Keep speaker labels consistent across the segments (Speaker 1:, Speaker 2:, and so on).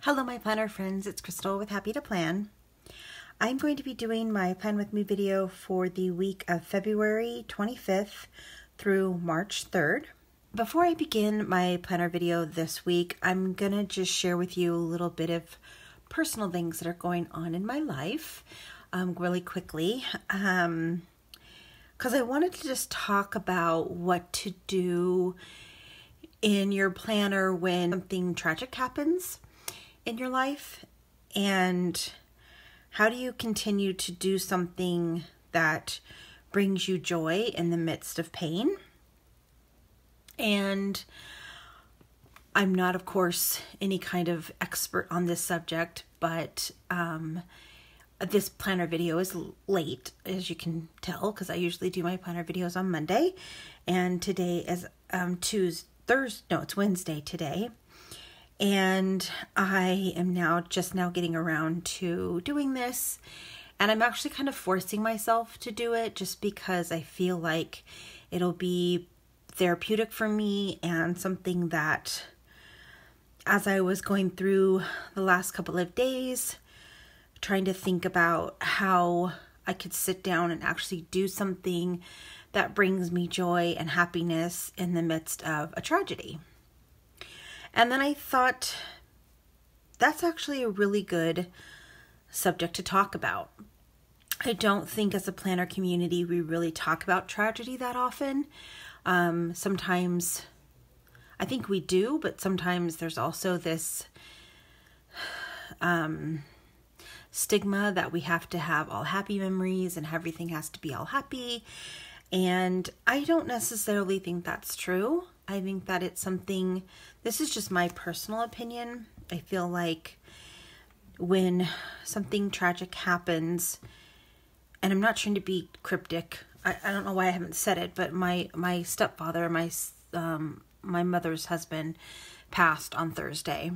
Speaker 1: Hello my planner friends, it's Crystal with Happy to Plan. I'm going to be doing my Plan With Me video for the week of February 25th through March 3rd. Before I begin my planner video this week, I'm going to just share with you a little bit of personal things that are going on in my life really quickly. Because I wanted to just talk about what to do in your planner when something tragic happens in your life, and how do you continue to do something that brings you joy in the midst of pain. And I'm not, of course, any kind of expert on this subject, but this planner video is late, as you can tell, because I usually do my planner videos on Monday, and today is it's Wednesday today. And I am just now getting around to doing this, and I'm actually kind of forcing myself to do it just because I feel like it'll be therapeutic for me and something that, as I was going through the last couple of days, trying to think about how I could sit down and actually do something that brings me joy and happiness in the midst of a tragedy. And then I thought, that's actually a really good subject to talk about. I don't think as a planner community we really talk about tragedy that often. Sometimes, I think we do, but sometimes there's also this stigma that we have to have all happy memories and everything has to be all happy. And I don't necessarily think that's true. I think that it's something, this is just my personal opinion. I feel like when something tragic happens, and I'm not trying to be cryptic, I don't know why I haven't said it, but my stepfather, my mother's husband, passed on Thursday.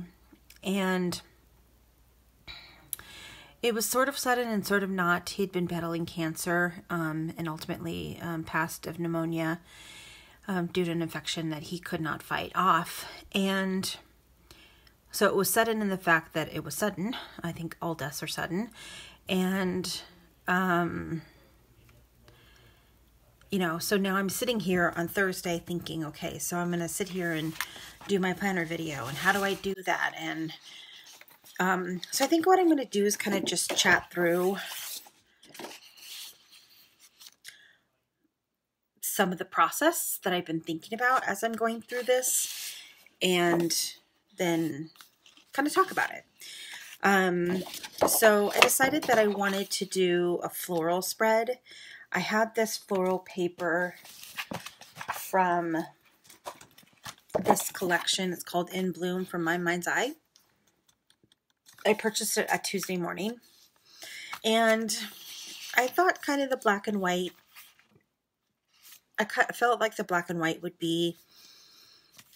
Speaker 1: And it was sort of sudden and sort of not. He'd been battling cancer and ultimately passed of pneumonia due to an infection that he could not fight off. And so it was sudden in the fact that it was sudden. I think all deaths are sudden. And, so now I'm sitting here on Thursday thinking, okay, so I'm going to sit here and do my planner video. And how do I do that? And so I think what I'm going to do is kind of just chat through some of the process that I've been thinking about as I'm going through this, and then kind of talk about it. So I decided that I wanted to do a floral spread. I had this floral paper from this collection. It's called In Bloom from My Mind's Eye. I purchased it a Tuesday morning, and I thought kind of the black and white, I felt like the black and white would be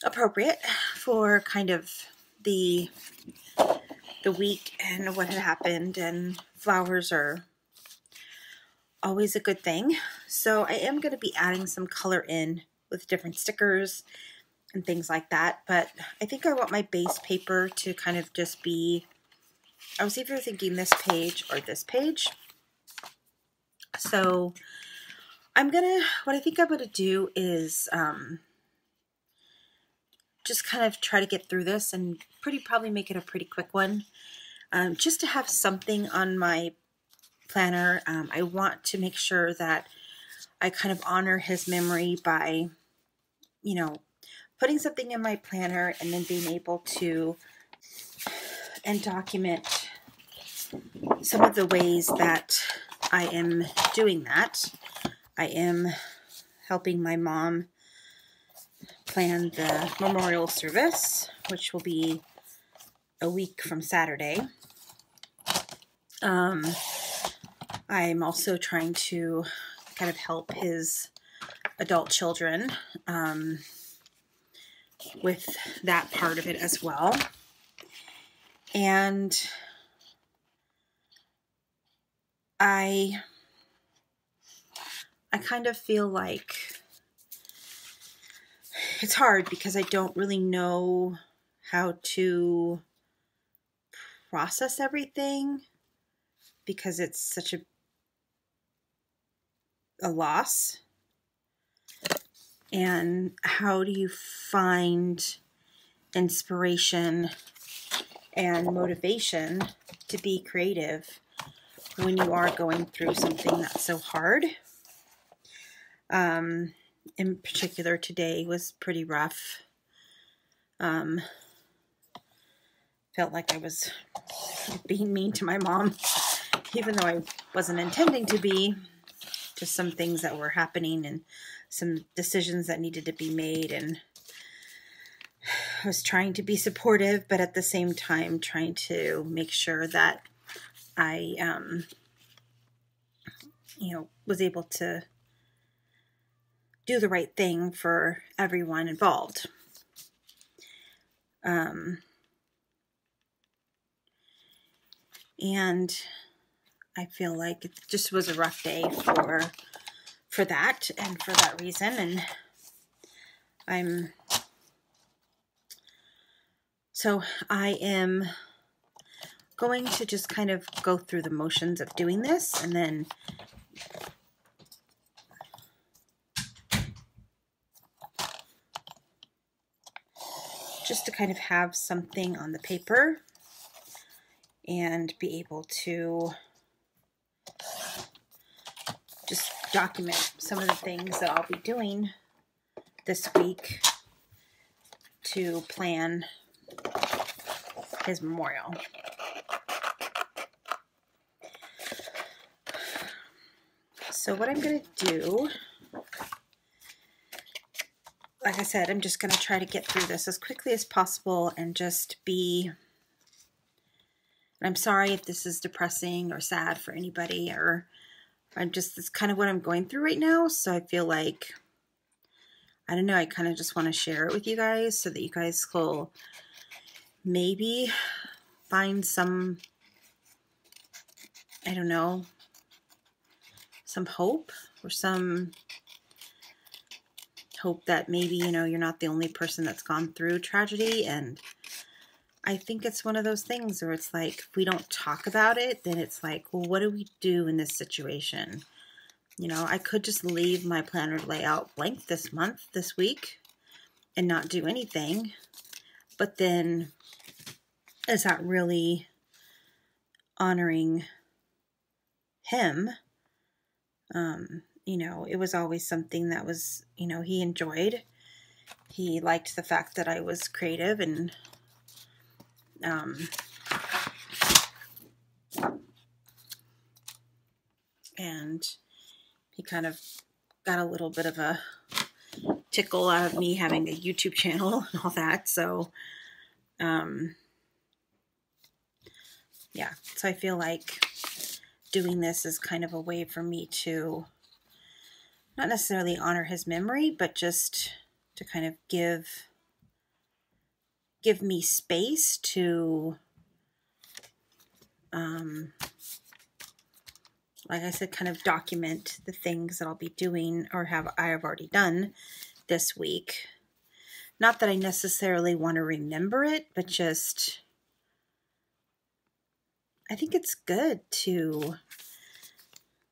Speaker 1: appropriate for kind of the week and what had happened, and flowers are always a good thing. So I am going to be adding some color in with different stickers and things like that, but I think I want my base paper to kind of just be, I was either thinking this page or this page. So what I think I'm going to do is just kind of try to get through this and probably make it a pretty quick one. Just to have something on my planner. I want to make sure that I kind of honor his memory by, putting something in my planner and then being able to document some of the ways that I am doing that. I am helping my mom plan the memorial service, which will be a week from Saturday. I'm also trying to kind of help his adult children with that part of it as well. And I kind of feel like it's hard because I don't really know how to process everything because it's such a loss. And how do you find inspiration and motivation to be creative when you are going through something that's so hard? In particular, today was pretty rough. Felt like I was being mean to my mom, even though I wasn't intending to be. Just some things that were happening and some decisions that needed to be made, and I was trying to be supportive, but at the same time trying to make sure that I was able to do the right thing for everyone involved. And I feel like it just was a rough day for that and for that reason. And I am going to just kind of go through the motions of doing this, and then just to kind of have something on the paper and be able to just document some of the things that I'll be doing this week to plan his memorial. So what I'm going to do, like I said, I'm just going to try to get through this as quickly as possible and just be, and I'm sorry if this is depressing or sad for anybody, or it's kind of what I'm going through right now. So I feel like, I don't know, I kind of just want to share it with you guys so that you guys will maybe find some, I don't know, some hope, or some hope that maybe, you're not the only person that's gone through tragedy. And I think it's one of those things where it's like, if we don't talk about it, then it's like, well, what do we do in this situation? I could just leave my planner layout blank this week, and not do anything. But then, is that really honoring him? It was always something that was, he enjoyed. He liked the fact that I was creative, and he kind of got a little bit of a tickle out of me having a YouTube channel and all that. So, yeah, so I feel like doing this is kind of a way for me to not necessarily honor his memory, but just to kind of give me space to, like I said, kind of document the things that I'll be doing or I have already done this week. Not that I necessarily want to remember it, but just, I think it's good to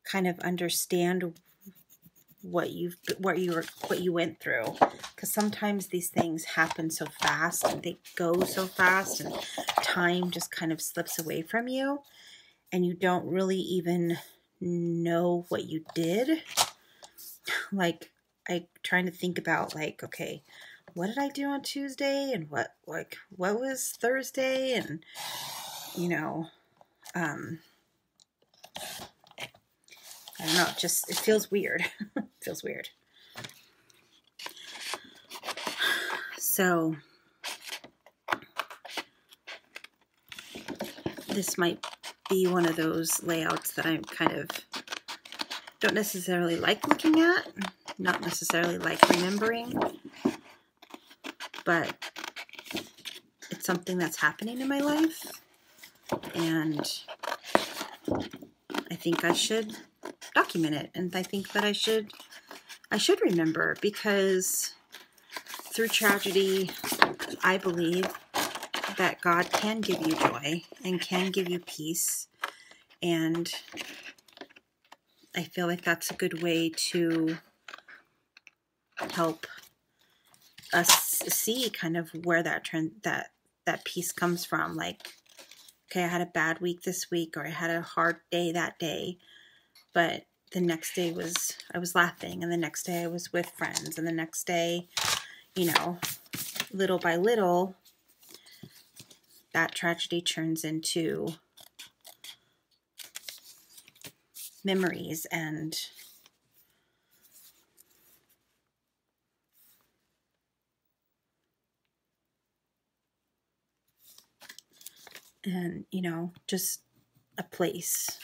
Speaker 1: kind of understand what you went through, because sometimes these things happen so fast and they go so fast, and time just kind of slips away from you, and you don't really even know what you did. Like, I trying to think about, like, okay, what did I do on Tuesday, and what was Thursday, and I don't know, it feels weird. It feels weird. So this might be one of those layouts that I kind of don't necessarily like looking at, not necessarily like remembering, but it's something that's happening in my life, and I think I should document it, and I think that I should remember, because through tragedy, I believe that God can give you joy and can give you peace. And I feel like that's a good way to help us see kind of where that peace comes from. Like, okay, I had a bad week this week, or I had a hard day that day, but the next day I was laughing, and the next day I was with friends, and the next day, you know, little by little, that tragedy turns into memories and you know, just a place.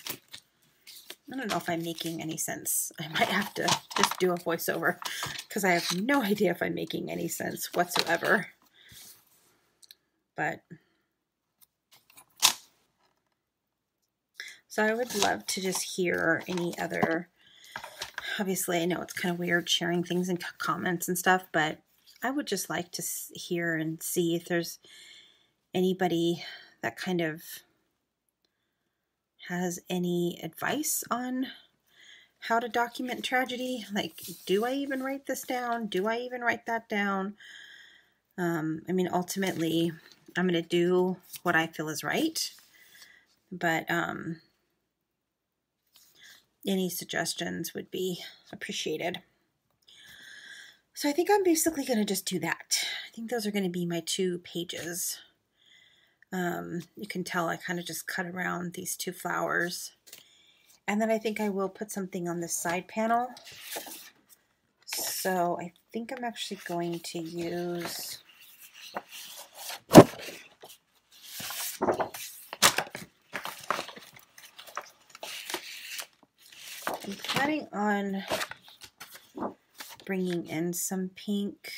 Speaker 1: I don't know if I'm making any sense. I might have to just do a voiceover because I have no idea if I'm making any sense whatsoever. But so I would love to just hear any other, obviously I know it's kind of weird sharing things in comments and stuff, but I would just like to hear and see if there's anybody that kind of has any advice on how to document tragedy. Like, do I even write this down? Do I even write that down? I mean, ultimately, I'm going to do what I feel is right, but any suggestions would be appreciated. So I think I'm basically going to just do that. I think those are going to be my 2 pages. You can tell I kind of just cut around these 2 flowers. And then I think I will put something on this side panel. So I think I'm actually going to use I'm planning on bringing in some pink.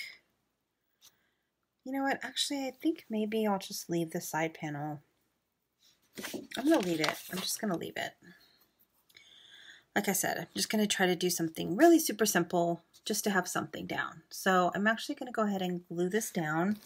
Speaker 1: You know what? Actually, I think maybe I'll just leave the side panel. I'm going to leave it. I'm just going to leave it. Like I said, I'm just going to try to do something really super simple just to have something down. So I'm actually going to go ahead and glue this down.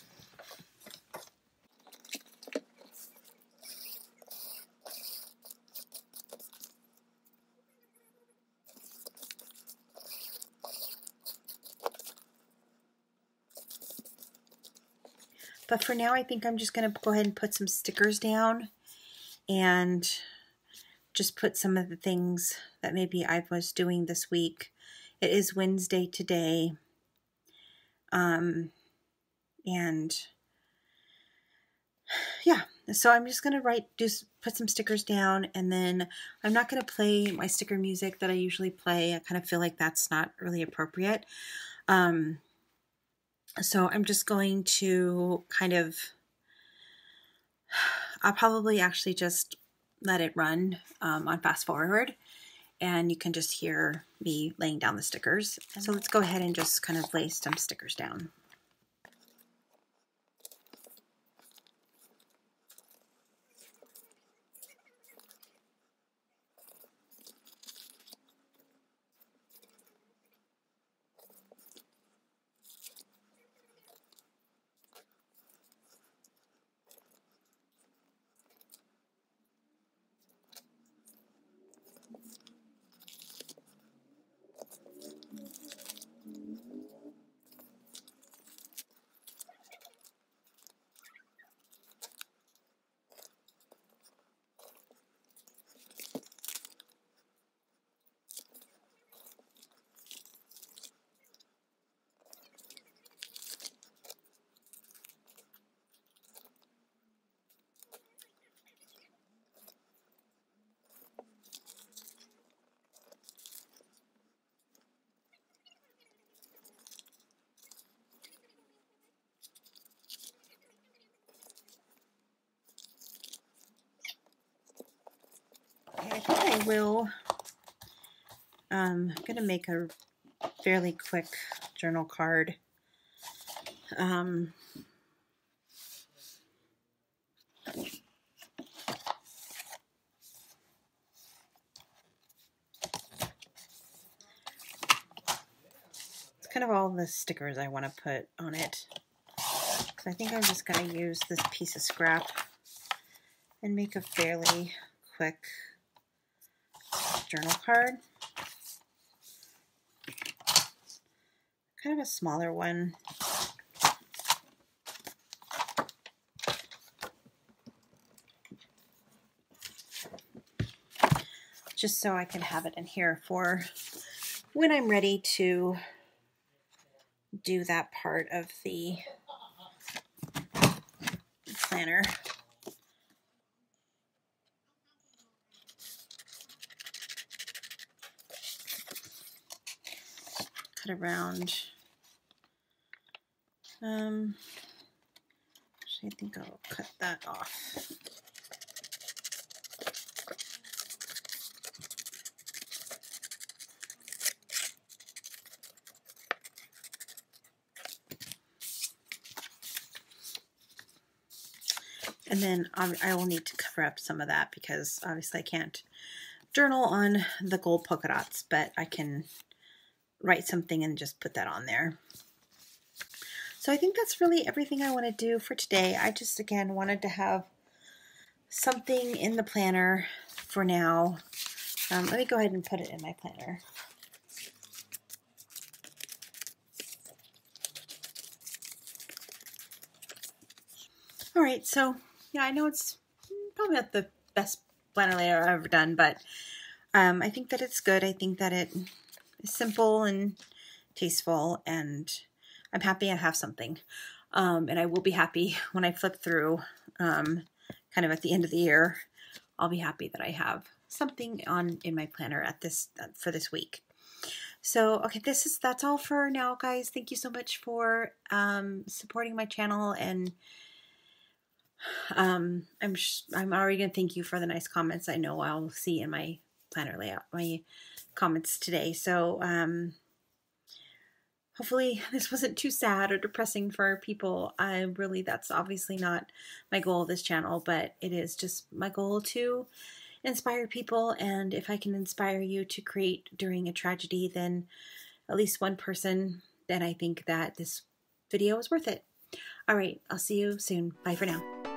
Speaker 1: But for now, I think I'm just going to go ahead and put some stickers down and just put some of the things that maybe I was doing this week. It is Wednesday today. And yeah, so I'm just going to put some stickers down, and then I'm not going to play my sticker music that I usually play. I kind of feel like that's not really appropriate. So I'm just going to kind of, I'll probably actually just let it run on fast forward, and you can just hear me laying down the stickers. So let's go ahead and just kind of lay some stickers down. I think I will, I'm going to make a fairly quick journal card. It's kind of all the stickers I want to put on it. I think I'm just going to use this piece of scrap and make a fairly quick journal card. Kind of a smaller one. Just so I can have it in here for when I'm ready to do that part of the planner. Cut around. Actually, I think I'll cut that off. And then I will need to cover up some of that because obviously I can't journal on the gold polka dots, but I can write something and just put that on there. So I think that's really everything I want to do for today. I just, again, wanted to have something in the planner for now. Let me go ahead and put it in my planner. All right, so yeah, I know it's probably not the best planner layout I've ever done, but I think that it's good. I think that it is simple and tasteful, and I'm happy I have something. And I will be happy when I flip through, kind of at the end of the year. I'll be happy that I have something in my planner at this for this week. So, okay, that's all for now, guys. Thank you so much for supporting my channel, and I'm already gonna thank you for the nice comments. I know I'll see in my planner layout, my comments today. So hopefully this wasn't too sad or depressing for people. That's obviously not my goal of this channel, but it is just my goal to inspire people. And if I can inspire you to create during a tragedy, then at least one person, then I think that this video is worth it. All right, I'll see you soon. Bye for now.